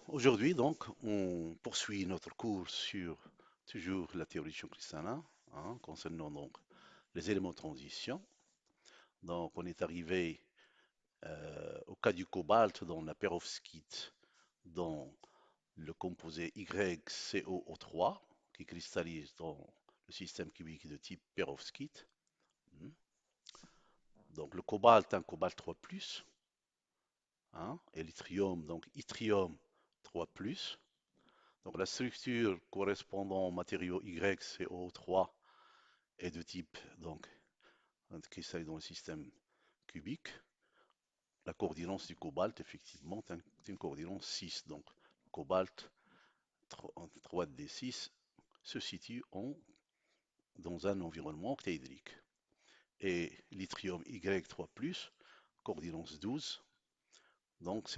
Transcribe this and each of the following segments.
Aujourd'hui, donc, on poursuit notre cours sur toujours la théorie de Jean-Christiana, concernant donc les éléments de transition. Donc, on est arrivé au cas du cobalt dans la perovskite, dans le composé YCOO3 qui cristallise dans le système cubique de type perovskite. Hmm. Donc, le cobalt, un cobalt 3+, et l'yttrium, donc yttrium 3+. Donc la structure correspondant au matériau YCO3 est de type donc cristal dans le système cubique. La coordination du cobalt, effectivement, est une coordination 6. Donc cobalt 3D6 se situe dans un environnement octaédrique. Et l'yttrium Y3+, coordination 12, donc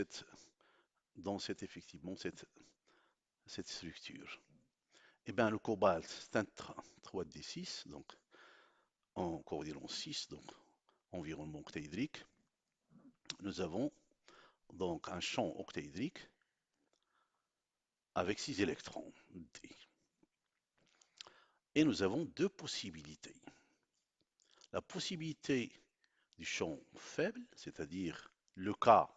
effectivement cette structure. Et bien le cobalt, c'est un 3D6, donc en coordination 6, donc environnement octaédrique. Nous avons donc un champ octaédrique avec 6 électrons. Et nous avons deux possibilités. La possibilité du champ faible, c'est-à-dire le cas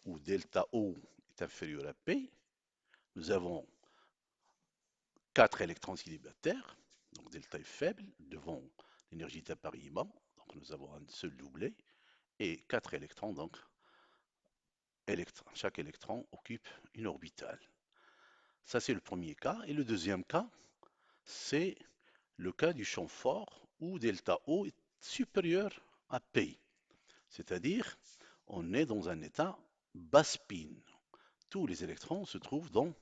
où delta O est inférieur à P, nous avons 4 électrons célibataires, donc delta est faible, devant l'énergie d'appariement, donc nous avons un seul doublet, et 4 électrons, donc chaque électron occupe une orbitale. Ça, c'est le premier cas. Et le deuxième cas, c'est le cas du champ fort où delta O est supérieur à P. C'est-à-dire, on est dans un état bas spin. Tous les électrons se trouvent dans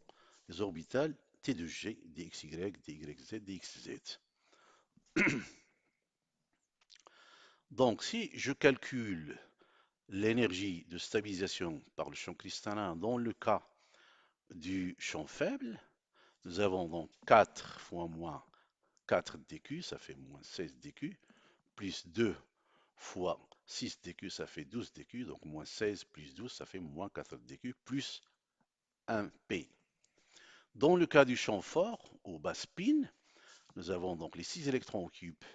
les orbitales T de G, DXY, DYZ, DXZ. Donc, si je calcule l'énergie de stabilisation par le champ cristallin dans le cas du champ faible, nous avons donc 4 fois moins 4 dq, ça fait moins 16 dq, plus 2 fois 6 dq, ça fait 12 dq, donc moins 16 plus 12, ça fait moins 4 dq, plus 1 p. Dans le cas du champ fort, au bas spin, nous avons donc les 6 électrons occupent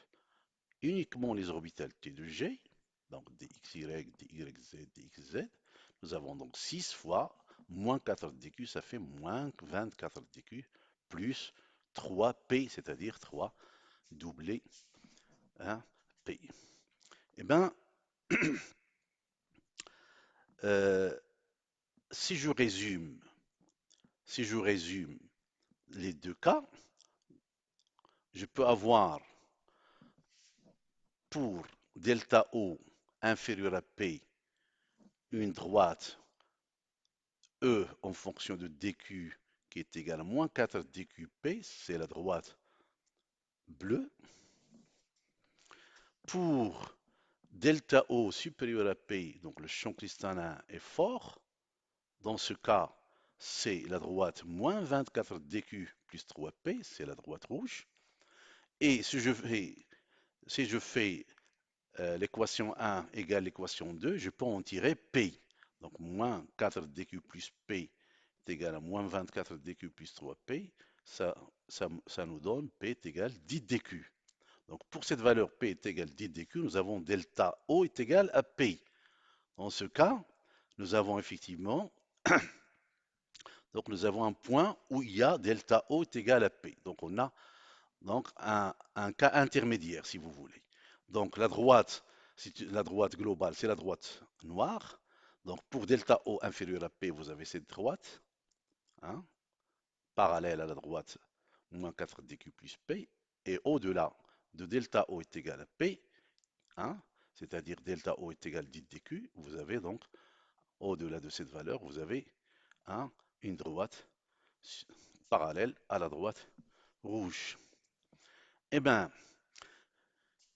uniquement les orbitales T de G, donc DXY, DYZ, DXZ. Nous avons donc 6 fois moins 4 dq, ça fait moins 24 dq, plus 3p, c'est-à-dire 3 doublé 1 p. Eh bien, euh, si je résume, les deux cas, je peux avoir pour delta O inférieur à P une droite E en fonction de dq qui est égale à moins 4 dqp, c'est la droite bleue. Pour delta O supérieur à P, donc le champ cristallin est fort. Dans ce cas, c'est la droite moins 24 dq plus 3p, c'est la droite rouge. Et si je fais l'équation 1 égale l'équation 2, je peux en tirer P. Donc moins 4 dq plus P est égal à moins 24 dq plus 3P. Ça nous donne P est égal à 10 dq. Donc pour cette valeur P est égal à 10 dq, nous avons delta O est égal à P. Dans ce cas, nous avons effectivement donc nous avons un point où il y a delta O est égal à P. Donc on a donc un cas intermédiaire, si vous voulez. Donc la droite globale, c'est la droite noire. Donc pour delta O inférieur à P, vous avez cette droite, hein, parallèle à la droite moins 4 dq plus P. Et au-delà de delta O est égal à P, hein, c'est-à-dire delta O est égal à 10 dq, vous avez donc, au-delà de cette valeur, vous avez hein, une droite parallèle à la droite rouge. Eh bien,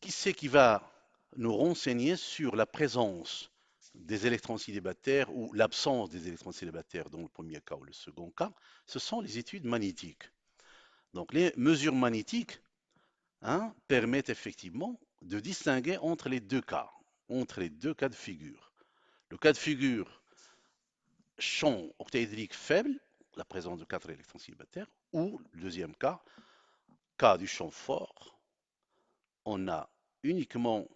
qui c'est qui va nous renseigner sur la présence des électrons célibataires ou l'absence des électrons célibataires dans le premier cas ou le second cas? Ce sont les études magnétiques. Donc, les mesures magnétiques permettent effectivement de distinguer entre les deux cas de figure. Le cas de figure champ octaédrique faible, la présence de 4 électrons célibataires, ou le deuxième cas du champ fort, on a uniquement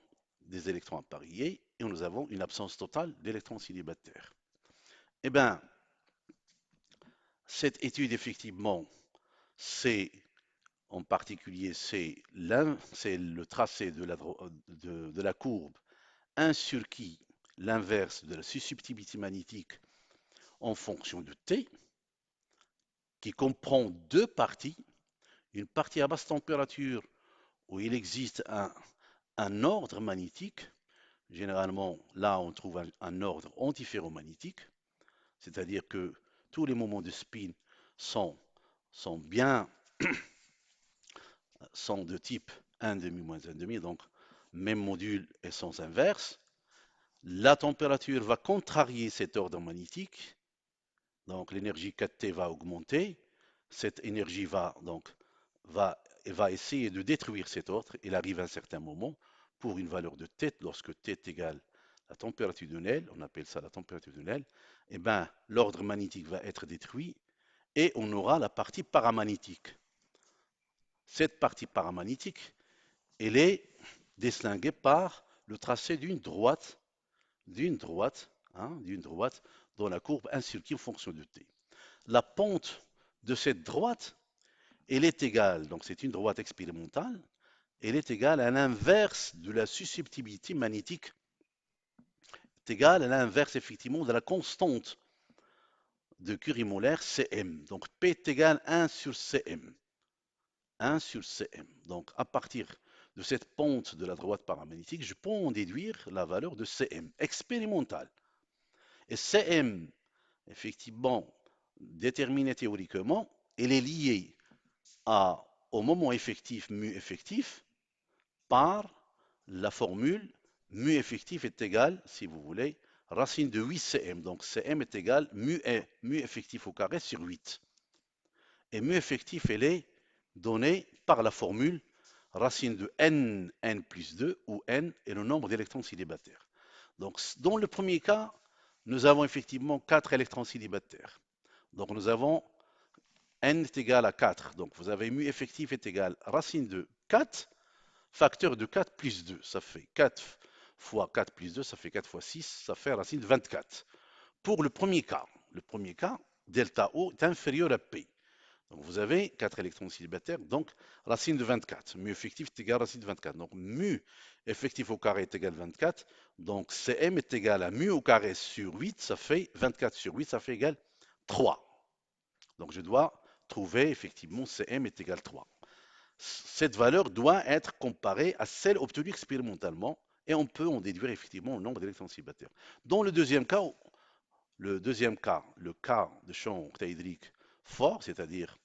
des électrons appareillés et nous avons une absence totale d'électrons célibataires. Eh bien, cette étude, effectivement, c'est en particulier, c'est le tracé de la courbe 1 sur qui l'inverse de la susceptibilité magnétique en fonction de T, qui comprend deux parties. Une partie à basse température où il existe un ordre magnétique. Généralement, là, on trouve un ordre antiferromagnétique, c'est-à-dire que tous les moments de spin sont, sont bien sont de type 1,5 moins 1,5, donc même module et sens inverse. La température va contrarier cet ordre magnétique, donc l'énergie 4T va augmenter. Cette énergie va essayer de détruire cet ordre. Il arrive à un certain moment pour une valeur de T, lorsque T est égal à la température de Néel, on appelle ça la température de Néel, et ben, l'ordre magnétique va être détruit et on aura la partie paramagnétique. Cette partie paramagnétique, elle est distinguée par le tracé d'une droite dont la courbe incircule en fonction de t. La pente de cette droite, elle est égale, donc c'est une droite expérimentale, elle est égale à l'inverse de la susceptibilité magnétique, est égale à l'inverse effectivement de la constante de Curie-Molaire Cm. Donc P est égal à 1 sur Cm. 1 sur Cm. Donc à partir de cette pente de la droite paramagnétique, je peux en déduire la valeur de Cm expérimentale. Et Cm, effectivement, déterminé théoriquement, elle est liée au moment effectif mu effectif par la formule mu effectif est égal, si vous voulez, racine de 8cm. Donc cm est égal mu effectif au carré sur 8. Et mu effectif, elle est donnée par la formule racine de n plus 2, où n est le nombre d'électrons célibataires. Donc dans le premier cas, nous avons effectivement 4 électrons célibataires. Donc nous avons n est égal à 4. Donc vous avez mu effectif est égal à racine de 4, facteur de 4 plus 2. Ça fait 4 fois 4 plus 2, ça fait 4 fois 6, ça fait racine de 24. Pour le premier cas, delta O est inférieur à P. Donc vous avez 4 électrons célibataires, donc racine de 24. Mu effectif est égal à racine de 24. Donc mu effectif au carré est égal à 24. Donc Cm est égal à mu au carré sur 8, ça fait 24 sur 8, ça fait égal 3. Donc je dois trouver effectivement Cm est égal à 3. Cette valeur doit être comparée à celle obtenue expérimentalement et on peut en déduire effectivement le nombre d'électrons célibataires. Dans le cas de champ octaédrique fort, c'est-à-dire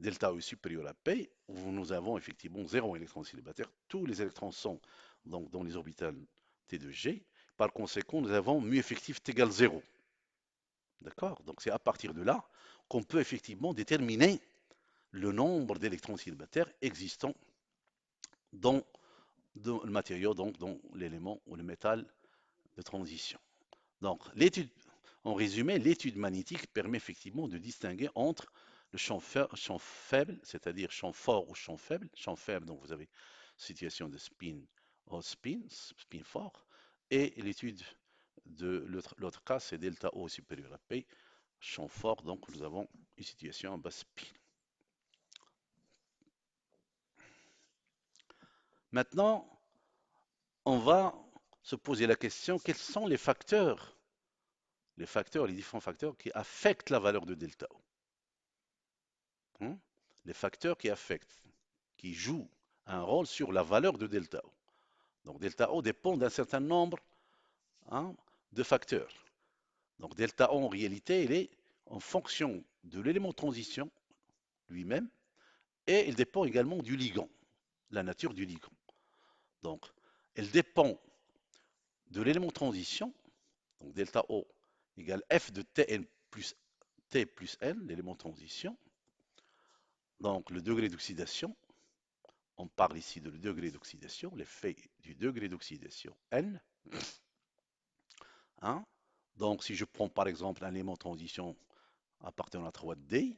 delta E supérieur à P, où nous avons effectivement 0 électrons célibataires, tous les électrons sont donc dans les orbitales T de G. Par conséquent, nous avons mu effectif égal 0. D'accord? Donc c'est à partir de là qu'on peut effectivement déterminer le nombre d'électrons célibataires existants dans le matériau, donc dans l'élément ou le métal de transition. Donc l'étude, en résumé, l'étude magnétique permet effectivement de distinguer entre le champ faible, c'est-à-dire champ fort ou champ faible. Champ faible, donc vous avez situation de spin au spin fort, et l'étude de l'autre cas, c'est delta O supérieur à P, champ fort, donc nous avons une situation en basse spin. Maintenant, on va se poser la question, quels sont les différents facteurs qui affectent la valeur de delta O? Hein? Les facteurs qui affectent, qui jouent un rôle sur la valeur de delta O. Donc delta O dépend d'un certain nombre, hein, de facteurs. Donc delta O en réalité, il est en fonction de l'élément de transition lui-même et il dépend également du ligand, la nature du ligand. Donc elle dépend de l'élément de transition, donc delta O égale F de Tn plus T plus N, l'élément de transition. Donc le degré d'oxydation, on parle ici de le degré d'oxydation, l'effet du degré d'oxydation N, hein. Donc, si je prends par exemple un élément de transition appartenant à 3D,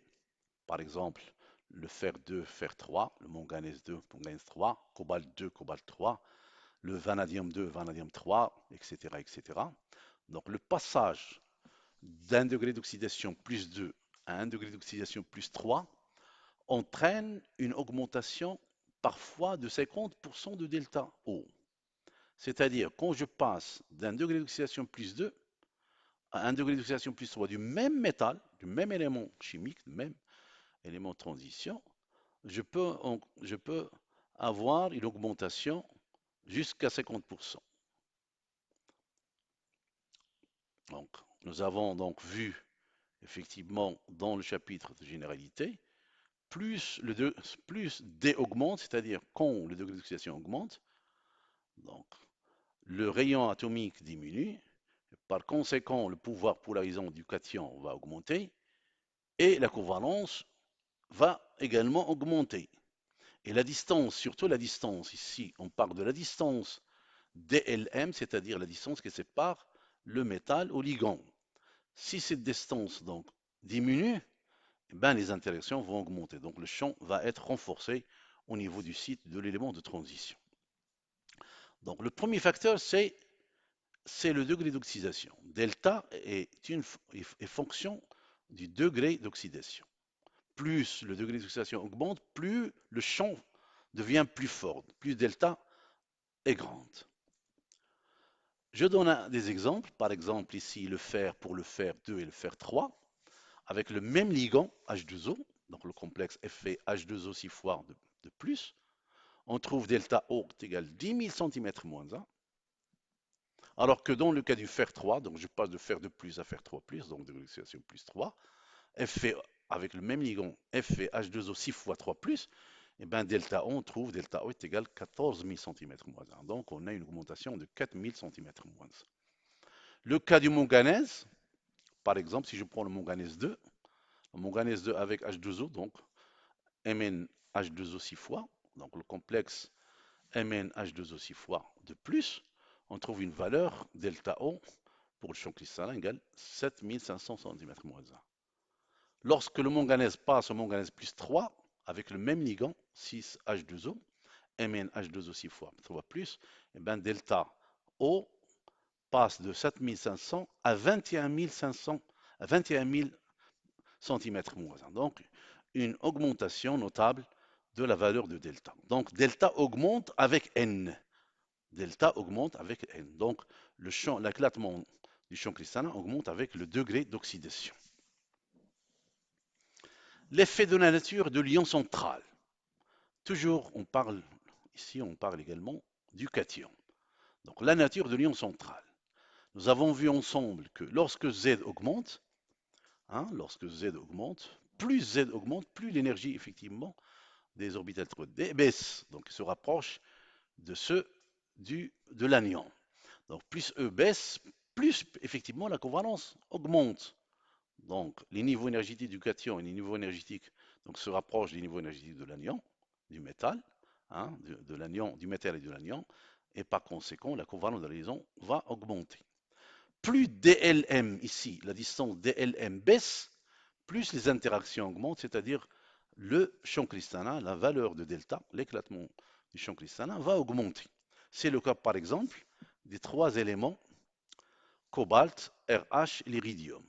par exemple le fer 2, fer 3, le manganèse 2, manganèse 3, cobalt 2, cobalt 3, le vanadium 2, vanadium 3, etc., etc. Donc, le passage d'un degré d'oxydation plus 2 à un degré d'oxydation plus 3 entraîne une augmentation parfois de 50% de delta O. C'est-à-dire, quand je passe d'un degré d'oxydation plus 2 à un degré d'oxydation plus 3 du même métal, du même élément chimique, du même élément de transition, je peux avoir une augmentation jusqu'à 50%. Donc, nous avons donc vu effectivement dans le chapitre de généralité, plus D augmente, c'est-à-dire quand le degré d'oxydation augmente, donc le rayon atomique diminue, par conséquent le pouvoir polarisant du cation va augmenter et la covalence va également augmenter. Et la distance, surtout la distance, ici on parle de la distance DLM, c'est-à-dire la distance qui sépare le métal au ligand. Si cette distance donc diminue, eh ben, les interactions vont augmenter. Donc le champ va être renforcé au niveau du site de l'élément de transition. Donc le premier facteur, c'est le degré d'oxydation. Delta est fonction du degré d'oxydation. Plus le degré d'oxydation augmente, plus le champ devient plus fort, plus delta est grande. Je donne des exemples. Par exemple, ici, le fer pour le fer 2 et le fer 3, avec le même ligand H2O, donc le complexe Fe H2O 6 fois de plus, on trouve delta O égale 10 000 cm moins 1. Alors que dans le cas du fer 3, donc je passe de fer 2 plus à fer 3 plus, donc de l'oxydation plus 3, Fe avec le même ligand Fe H2O 6 fois 3 plus, et bien delta O, on trouve delta O est égal 14 000 cm moins 1. Donc on a une augmentation de 4 000 cm moins 1. Le cas du manganèse, par exemple, si je prends le manganèse 2, le manganèse 2 avec H2O, donc MnH2O 6 fois, donc le complexe MnH2O 6 fois de plus, on trouve une valeur delta O pour le champ cristallin égale 7500 cm moins 1. Lorsque le manganèse passe au manganèse plus 3, avec le même ligand, 6H2O, MnH2O 6 fois 3 plus, et bien delta O passe de 7500 à 21 500, à 21 000 cm moins 1. Donc, une augmentation notable de la valeur de delta. Donc, delta augmente avec N. Delta augmente avec N. Donc, l'éclatement du champ cristallin augmente avec le degré d'oxydation. L'effet de la nature de l'ion central. Toujours, on parle également du cation. Donc, la nature de l'ion central. Nous avons vu ensemble que lorsque Z augmente, plus Z augmente, plus l'énergie effectivement des orbitales 3D baisse. Donc, il se rapproche de ceux de l'anion. Donc, plus E baisse, plus effectivement la covalence augmente. Donc, les niveaux énergétiques du cation et les niveaux énergétiques donc, se rapprochent des niveaux énergétiques de l'anion, du métal, de l'anion, du métal et de l'anion, et par conséquent, la covalence de la liaison va augmenter. Plus DLM ici, la distance DLM baisse, plus les interactions augmentent, c'est-à-dire le champ cristallin, la valeur de delta, l'éclatement du champ cristallin va augmenter. C'est le cas par exemple des trois éléments cobalt, RH et l'iridium.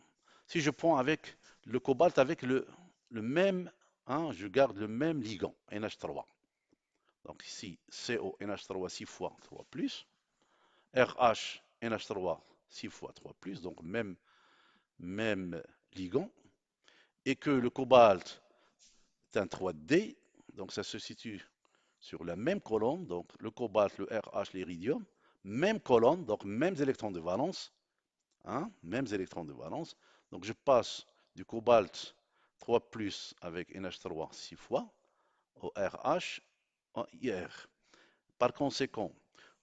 Si je prends avec le cobalt avec le même, je garde le même ligand, NH3. Donc ici, CO, NH3 6 fois 3 plus, RH, NH3 6 fois 3 plus, donc même ligand, et que le cobalt est un 3D, donc ça se situe sur la même colonne, donc le cobalt, le RH, l'iridium, même colonne, donc mêmes électrons de valence, mêmes électrons de valence. Donc je passe du cobalt 3 plus avec NH3 6 fois au RH en IR. Par conséquent,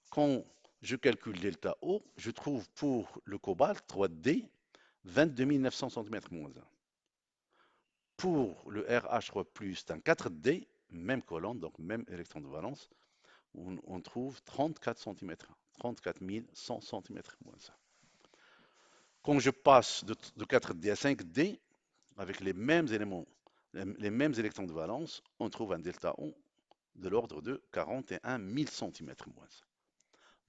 quand je calcule delta O, je trouve pour le cobalt 3D 22 900 cm moins 1. Pour le RH3+, c'est un 4D, même colonne, donc même électron de valence, on trouve 34 cm, 34 100 cm moins 1. Quand je passe de 4D à 5D, avec les mêmes éléments, les mêmes électrons de valence, on trouve un delta O de l'ordre de 41 000 cm moins.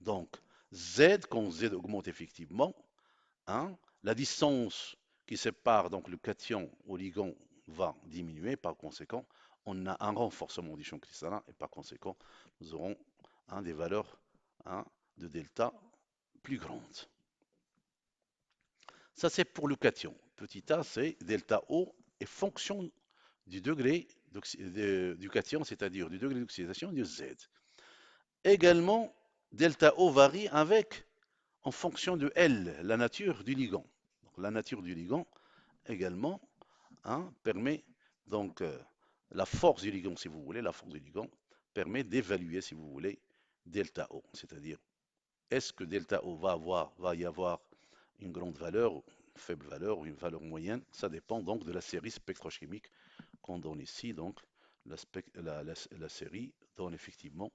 Donc, Z, quand Z augmente effectivement, hein, la distance qui sépare donc le cation au ligand va diminuer. Par conséquent, on a un renforcement du champ cristallin et par conséquent, nous aurons des valeurs de delta plus grandes. Ça, c'est pour le cation. Petit a, c'est delta O est fonction du degré du cation, c'est-à-dire du degré d'oxydation de Z. Également, delta O varie en fonction de L, la nature du ligand. Donc, la nature du ligand également permet donc la force du ligand, si vous voulez, la force du ligand permet d'évaluer, si vous voulez, delta O. C'est-à-dire, est-ce que delta O va y avoir une grande valeur, une faible valeur ou une valeur moyenne? Ça dépend donc de la série spectrochimique qu'on donne ici. Donc, la série donne effectivement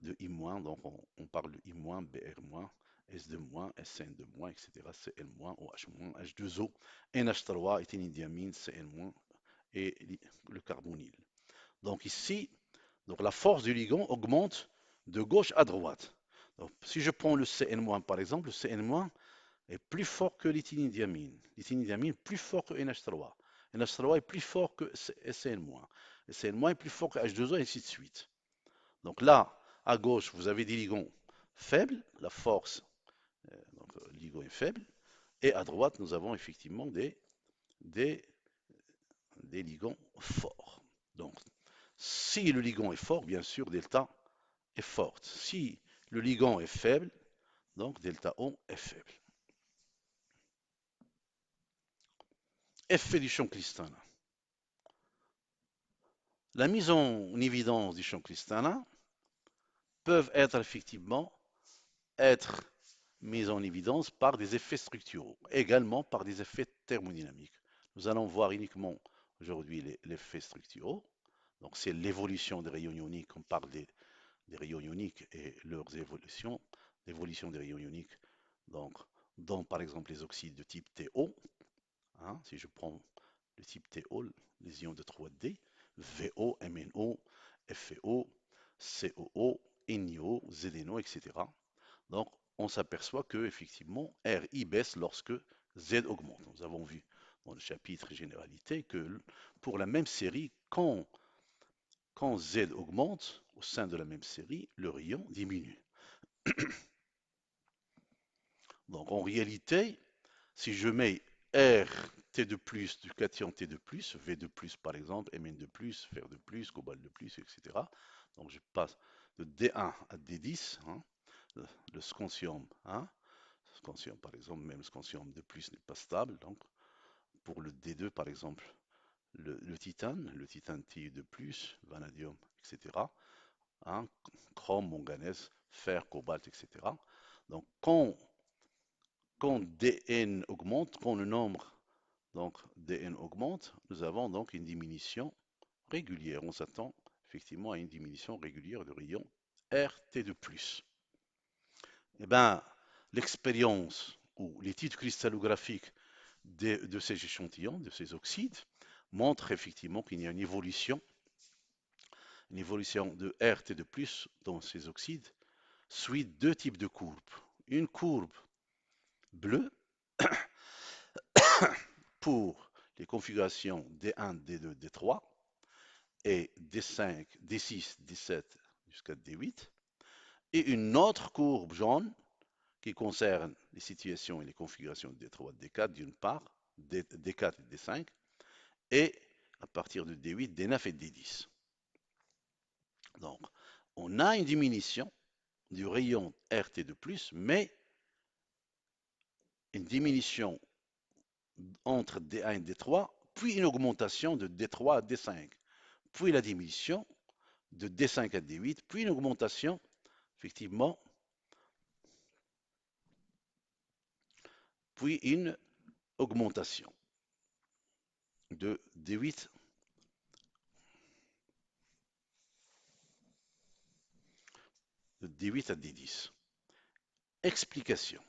de I-, donc on parle de I-, Br-, S2-, SN2-, etc., Cl-, OH-, H2O, NH3, éthylène Cl-, et le carbonyle. Donc ici, donc la force du ligand augmente de gauche à droite. Donc, si je prends le Cn- par exemple, le Cn- est plus fort que l'éthylène. L'éthylène est plus fort que NH3. NH3 est plus fort que Cn-. Cn- est plus fort que H2O et ainsi de suite. Donc là, à gauche, vous avez des ligands faibles, la force, donc le ligand est faible, et à droite, nous avons effectivement des, des ligands forts. Donc, si le ligand est fort, bien sûr, delta est forte. Si le ligand est faible, donc delta O est faible. Effet du champ cristallin. La mise en évidence du champ cristallin peuvent être effectivement être mise en évidence par des effets structuraux, également par des effets thermodynamiques. Nous allons voir uniquement aujourd'hui les effets structuraux. Donc c'est l'évolution des rayons ioniques, on parle des rayons ioniques et leurs évolutions, l'évolution des rayons ioniques, donc dans par exemple les oxydes de type TO, si je prends le type TO, les ions de 3D, VO, MNO, FeO, COO, NiO, ZNO, etc. Donc, on s'aperçoit que effectivement RI baisse lorsque Z augmente. Nous avons vu dans le chapitre généralité que pour la même série, quand Z augmente au sein de la même série, le rayon diminue. Donc, en réalité, si je mets R T de plus du cation T de plus, V de plus par exemple, Mn de plus, fer de plus, cobalt de plus, etc. Donc je passe de D1 à D10, le scansium, scansium par exemple, même le scansium de plus n'est pas stable. Donc pour le D2 par exemple, le titane Ti de plus, vanadium, etc. Chrome, manganèse, fer, cobalt, etc. Donc quand Dn augmente, quand le nombre donc Dn augmente, nous avons donc une diminution régulière. On s'attend effectivement à une diminution régulière de rayon RT de plus. Eh bien, l'expérience ou l'étude cristallographique de ces échantillons, de ces oxydes, montre effectivement qu'il y a une évolution de RT de plus dans ces oxydes, suit deux types de courbes. Une courbe bleue pour les configurations D1, D2, D3 et D5, D6, D7 jusqu'à D8, et une autre courbe jaune qui concerne les situations et les configurations de D3, D4 d'une part, D4 et D5, et à partir de D8, D9 et D10. Donc, on a une diminution du rayon RT de plus, mais une diminution entre D1 et D3, puis une augmentation de D3 à D5, puis la diminution de D5 à D8, puis une augmentation, effectivement, puis une augmentation de D8 à D10. Explication.